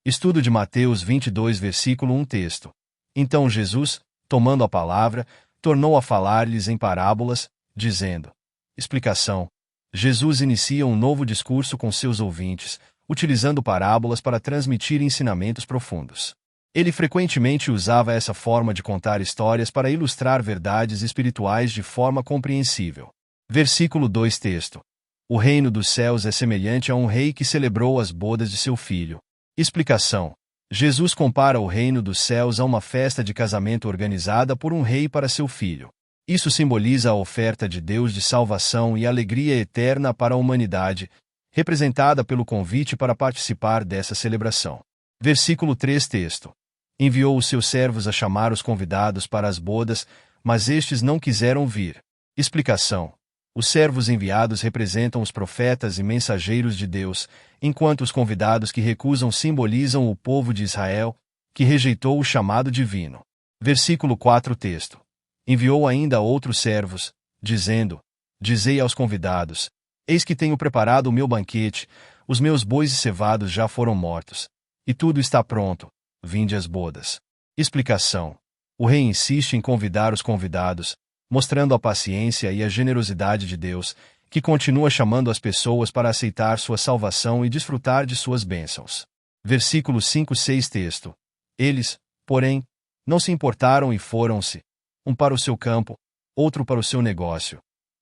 Estudo de Mateus 22, versículo 1 texto. Então Jesus, tomando a palavra, tornou a falar-lhes em parábolas, dizendo. Explicação. Jesus inicia um novo discurso com seus ouvintes, utilizando parábolas para transmitir ensinamentos profundos. Ele frequentemente usava essa forma de contar histórias para ilustrar verdades espirituais de forma compreensível. Versículo 2 texto. O reino dos céus é semelhante a um rei que celebrou as bodas de seu filho. Explicação. Jesus compara o reino dos céus a uma festa de casamento organizada por um rei para seu filho. Isso simboliza a oferta de Deus de salvação e alegria eterna para a humanidade, representada pelo convite para participar dessa celebração. Versículo 3 texto. Enviou os seus servos a chamar os convidados para as bodas, mas estes não quiseram vir. Explicação. Os servos enviados representam os profetas e mensageiros de Deus, enquanto os convidados que recusam simbolizam o povo de Israel, que rejeitou o chamado divino. Versículo 4 texto. Enviou ainda outros servos, dizendo: Dizei aos convidados: Eis que tenho preparado o meu banquete, os meus bois cevados já foram mortos, e tudo está pronto, vinde às bodas. Explicação. O rei insiste em convidar os convidados, mostrando a paciência e a generosidade de Deus, que continua chamando as pessoas para aceitar sua salvação e desfrutar de suas bênçãos. Versículo 5-6 texto. Eles, porém, não se importaram e foram-se, um para o seu campo, outro para o seu negócio.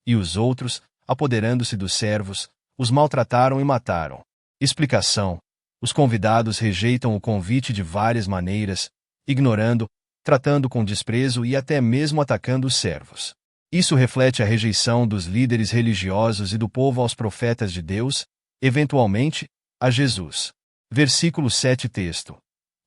E os outros, apoderando-se dos servos, os maltrataram e mataram. Explicação. Os convidados rejeitam o convite de várias maneiras, ignorando, tratando com desprezo e até mesmo atacando os servos. Isso reflete a rejeição dos líderes religiosos e do povo aos profetas de Deus, eventualmente, a Jesus. Versículo 7 texto.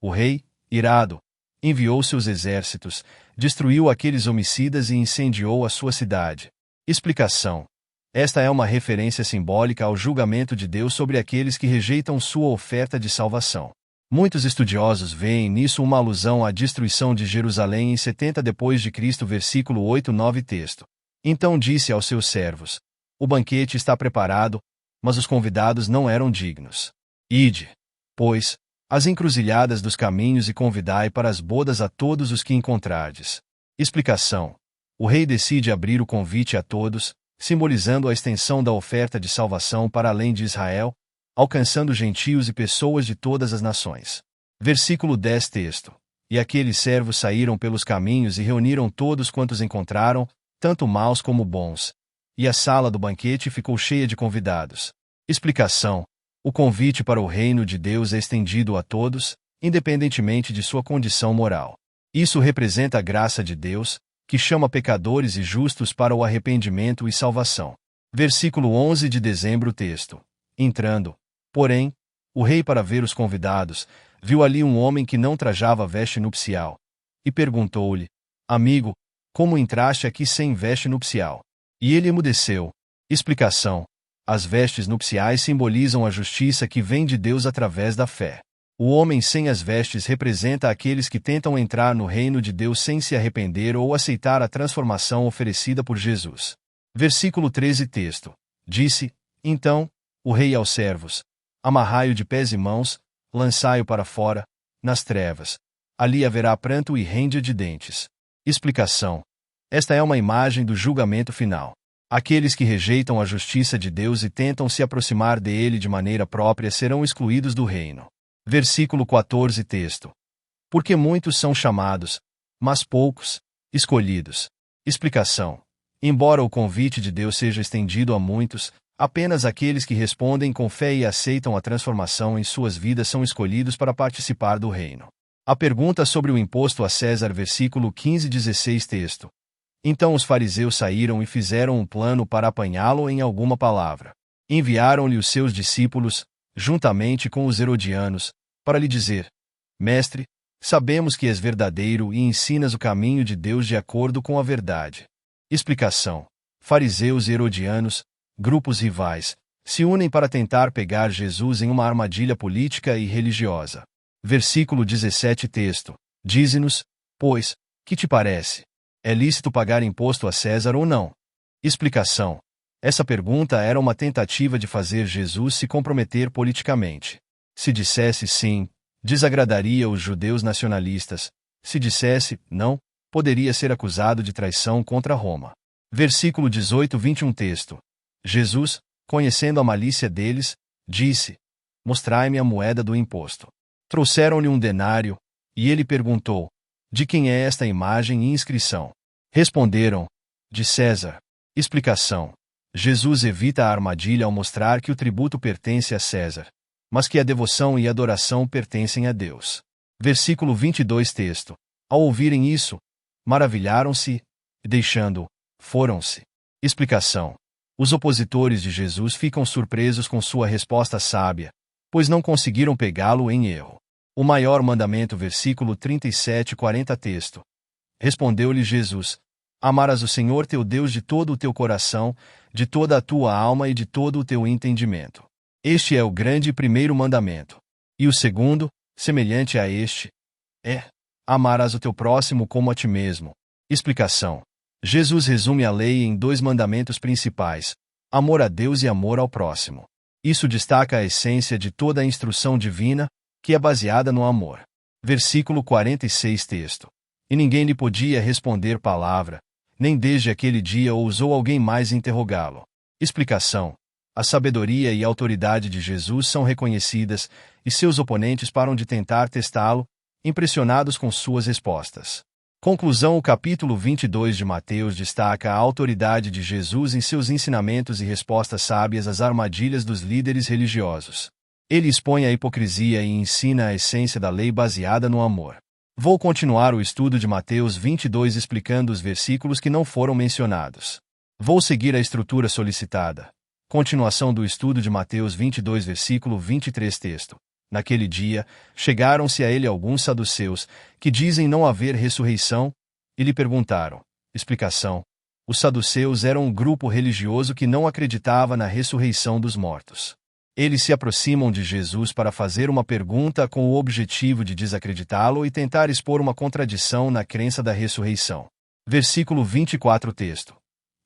O rei, irado, enviou seus exércitos, destruiu aqueles homicidas e incendiou a sua cidade. Explicação. Esta é uma referência simbólica ao julgamento de Deus sobre aqueles que rejeitam sua oferta de salvação. Muitos estudiosos veem nisso uma alusão à destruição de Jerusalém em 70 d.C., versículo 8-9 texto. Então disse aos seus servos: O banquete está preparado, mas os convidados não eram dignos. Ide, pois, às encruzilhadas dos caminhos e convidai para as bodas a todos os que encontrardes. Explicação. O rei decide abrir o convite a todos, simbolizando a extensão da oferta de salvação para além de Israel, alcançando gentios e pessoas de todas as nações. Versículo 10 texto. E aqueles servos saíram pelos caminhos e reuniram todos quantos encontraram, tanto maus como bons. E a sala do banquete ficou cheia de convidados. Explicação. O convite para o reino de Deus é estendido a todos, independentemente de sua condição moral. Isso representa a graça de Deus, que chama pecadores e justos para o arrependimento e salvação. Versículo 11 de dezembro texto. Entrando, porém, o rei para ver os convidados, viu ali um homem que não trajava veste nupcial, e perguntou-lhe: Amigo, como entraste aqui sem veste nupcial? E ele emudeceu. Explicação. As vestes nupciais simbolizam a justiça que vem de Deus através da fé. O homem sem as vestes representa aqueles que tentam entrar no reino de Deus sem se arrepender ou aceitar a transformação oferecida por Jesus. Versículo 13 texto. Disse, então, o rei aos servos: Amarrai-o de pés e mãos, lançai-o para fora, nas trevas. Ali haverá pranto e rende de dentes. Explicação. Esta é uma imagem do julgamento final. Aqueles que rejeitam a justiça de Deus e tentam se aproximar dele de maneira própria serão excluídos do reino. Versículo 14 texto. Porque muitos são chamados, mas poucos, escolhidos. Explicação. Embora o convite de Deus seja estendido a muitos, apenas aqueles que respondem com fé e aceitam a transformação em suas vidas são escolhidos para participar do reino. A pergunta sobre o imposto a César, versículo 15-16 texto. Então os fariseus saíram e fizeram um plano para apanhá-lo em alguma palavra. Enviaram-lhe os seus discípulos, juntamente com os herodianos, para lhe dizer: Mestre, sabemos que és verdadeiro e ensinas o caminho de Deus de acordo com a verdade. Explicação. Fariseus e herodianos, grupos rivais, se unem para tentar pegar Jesus em uma armadilha política e religiosa. Versículo 17 texto. Dize-nos, pois, que te parece? É lícito pagar imposto a César ou não? Explicação. Essa pergunta era uma tentativa de fazer Jesus se comprometer politicamente. Se dissesse sim, desagradaria os judeus nacionalistas. Se dissesse não, poderia ser acusado de traição contra Roma. Versículo 18-21 texto. Jesus, conhecendo a malícia deles, disse: Mostrai-me a moeda do imposto. Trouxeram-lhe um denário, e ele perguntou: De quem é esta imagem e inscrição? Responderam: De César. Explicação. Jesus evita a armadilha ao mostrar que o tributo pertence a César, mas que a devoção e a adoração pertencem a Deus. Versículo 22 texto. Ao ouvirem isso, maravilharam-se, e deixando-o, foram-se. Explicação. Os opositores de Jesus ficam surpresos com sua resposta sábia, pois não conseguiram pegá-lo em erro. O maior mandamento, versículo 37-40 texto. Respondeu-lhe Jesus: Amarás o Senhor teu Deus de todo o teu coração, de toda a tua alma e de todo o teu entendimento. Este é o grande e primeiro mandamento. E o segundo, semelhante a este, é: amarás o teu próximo como a ti mesmo. Explicação. Jesus resume a lei em dois mandamentos principais: amor a Deus e amor ao próximo. Isso destaca a essência de toda a instrução divina, que é baseada no amor. Versículo 46 texto. E ninguém lhe podia responder palavra, nem desde aquele dia ousou alguém mais interrogá-lo. Explicação. A sabedoria e a autoridade de Jesus são reconhecidas, e seus oponentes param de tentar testá-lo, impressionados com suas respostas. Conclusão. O capítulo 22 de Mateus destaca a autoridade de Jesus em seus ensinamentos e respostas sábias às armadilhas dos líderes religiosos. Ele expõe a hipocrisia e ensina a essência da lei baseada no amor. Vou continuar o estudo de Mateus 22 explicando os versículos que não foram mencionados. Vou seguir a estrutura solicitada. Continuação do estudo de Mateus 22 versículo 23 texto. Naquele dia, chegaram-se a ele alguns saduceus, que dizem não haver ressurreição, e lhe perguntaram. Explicação. Os saduceus eram um grupo religioso que não acreditava na ressurreição dos mortos. Eles se aproximam de Jesus para fazer uma pergunta com o objetivo de desacreditá-lo e tentar expor uma contradição na crença da ressurreição. Versículo 24 texto.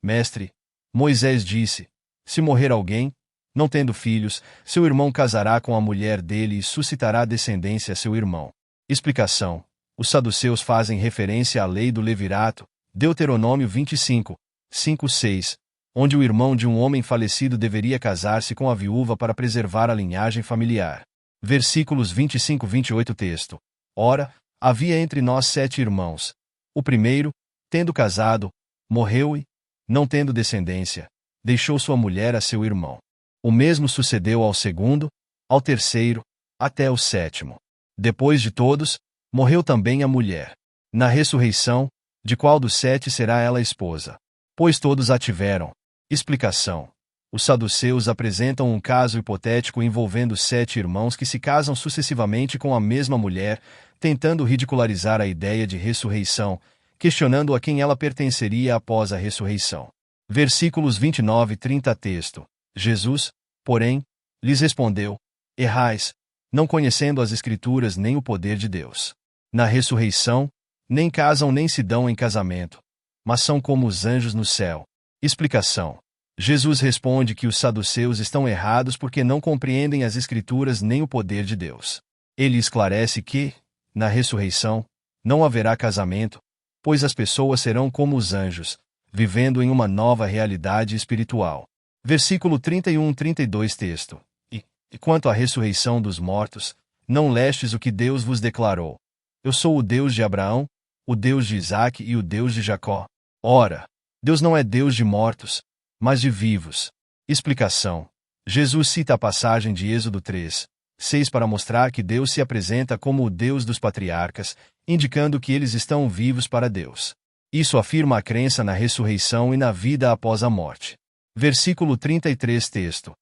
Mestre, Moisés disse: se morrer alguém, não tendo filhos, seu irmão casará com a mulher dele e suscitará descendência a seu irmão. Explicação. Os saduceus fazem referência à lei do levirato, Deuteronômio 25, 5-6, onde o irmão de um homem falecido deveria casar-se com a viúva para preservar a linhagem familiar. Versículos 25-28 texto. Ora, havia entre nós 7 irmãos. O primeiro, tendo casado, morreu e, não tendo descendência, deixou sua mulher a seu irmão. O mesmo sucedeu ao segundo, ao terceiro, até o 7º. Depois de todos, morreu também a mulher. Na ressurreição, de qual dos 7 será ela esposa? Pois todos a tiveram. Explicação. Os saduceus apresentam um caso hipotético envolvendo 7 irmãos que se casam sucessivamente com a mesma mulher, tentando ridicularizar a ideia de ressurreição, questionando a quem ela pertenceria após a ressurreição. Versículos 29-30 texto. Jesus, porém, lhes respondeu: errais, não conhecendo as Escrituras nem o poder de Deus. Na ressurreição, nem casam nem se dão em casamento, mas são como os anjos no céu. Explicação. Jesus responde que os saduceus estão errados porque não compreendem as Escrituras nem o poder de Deus. Ele esclarece que, na ressurreição, não haverá casamento, pois as pessoas serão como os anjos, vivendo em uma nova realidade espiritual. Versículo 31-32 texto. E quanto à ressurreição dos mortos, não lestes o que Deus vos declarou: eu sou o Deus de Abraão, o Deus de Isaque e o Deus de Jacó. Ora, Deus não é Deus de mortos, mas de vivos. Explicação. Jesus cita a passagem de Êxodo 3:6 para mostrar que Deus se apresenta como o Deus dos patriarcas, indicando que eles estão vivos para Deus. Isso afirma a crença na ressurreição e na vida após a morte. Versículo 33 texto.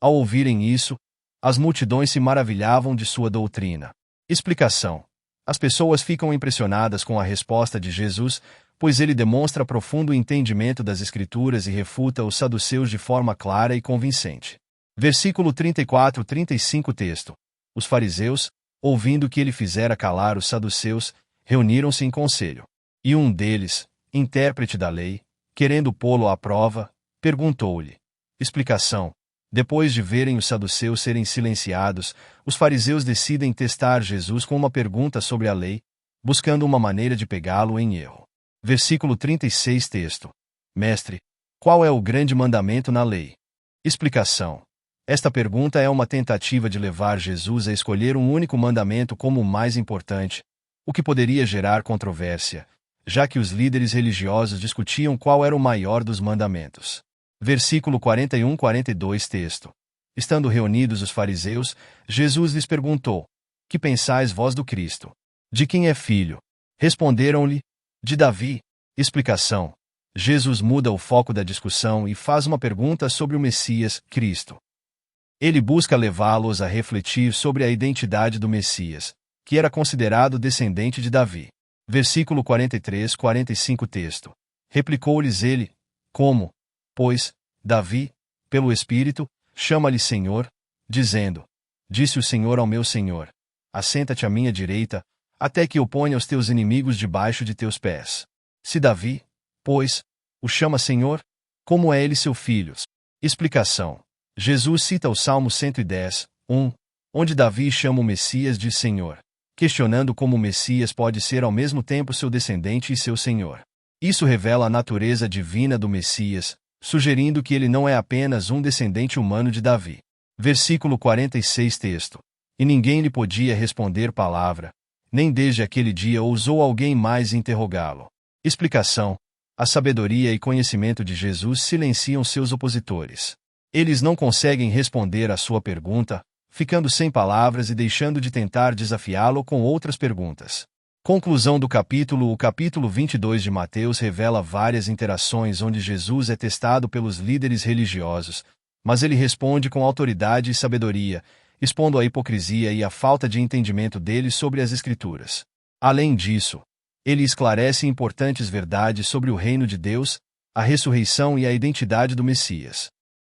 Ao ouvirem isso, as multidões se maravilhavam de sua doutrina. Explicação. As pessoas ficam impressionadas com a resposta de Jesus, pois ele demonstra profundo entendimento das Escrituras e refuta os saduceus de forma clara e convincente. Versículo 34-35 texto. Os fariseus, ouvindo que ele fizera calar os saduceus, reuniram-se em conselho. E um deles, intérprete da lei, querendo pô-lo à prova, perguntou-lhe. Explicação. Depois de verem os saduceus serem silenciados, os fariseus decidem testar Jesus com uma pergunta sobre a lei, buscando uma maneira de pegá-lo em erro. Versículo 36 texto. Mestre, qual é o grande mandamento na lei? Explicação. Esta pergunta é uma tentativa de levar Jesus a escolher um único mandamento como o mais importante, o que poderia gerar controvérsia, já que os líderes religiosos discutiam qual era o maior dos mandamentos. Versículo 41-42 texto. Estando reunidos os fariseus, Jesus lhes perguntou: Que pensais vós do Cristo? De quem é filho? Responderam-lhe: De Davi. Explicação. Jesus muda o foco da discussão e faz uma pergunta sobre o Messias, Cristo. Ele busca levá-los a refletir sobre a identidade do Messias, que era considerado descendente de Davi. Versículo 43-45 texto. Replicou-lhes ele: Como, pois, Davi, pelo Espírito, chama-lhe Senhor, dizendo: Disse o Senhor ao meu Senhor: Assenta-te à minha direita, até que eu ponha os teus inimigos debaixo de teus pés. Se Davi, pois, o chama Senhor, como é ele seu filho? Explicação. Jesus cita o Salmo 110, 1, onde Davi chama o Messias de Senhor, questionando como o Messias pode ser ao mesmo tempo seu descendente e seu Senhor. Isso revela a natureza divina do Messias, sugerindo que ele não é apenas um descendente humano de Davi. Versículo 46 texto. E ninguém lhe podia responder palavra, nem desde aquele dia ousou alguém mais interrogá-lo. Explicação. A sabedoria e conhecimento de Jesus silenciam seus opositores. Eles não conseguem responder à sua pergunta, ficando sem palavras e deixando de tentar desafiá-lo com outras perguntas. Conclusão do capítulo. O capítulo 22 de Mateus revela várias interações onde Jesus é testado pelos líderes religiosos, mas ele responde com autoridade e sabedoria, expondo a hipocrisia e a falta de entendimento deles sobre as Escrituras. Além disso, ele esclarece importantes verdades sobre o reino de Deus, a ressurreição e a identidade do Messias.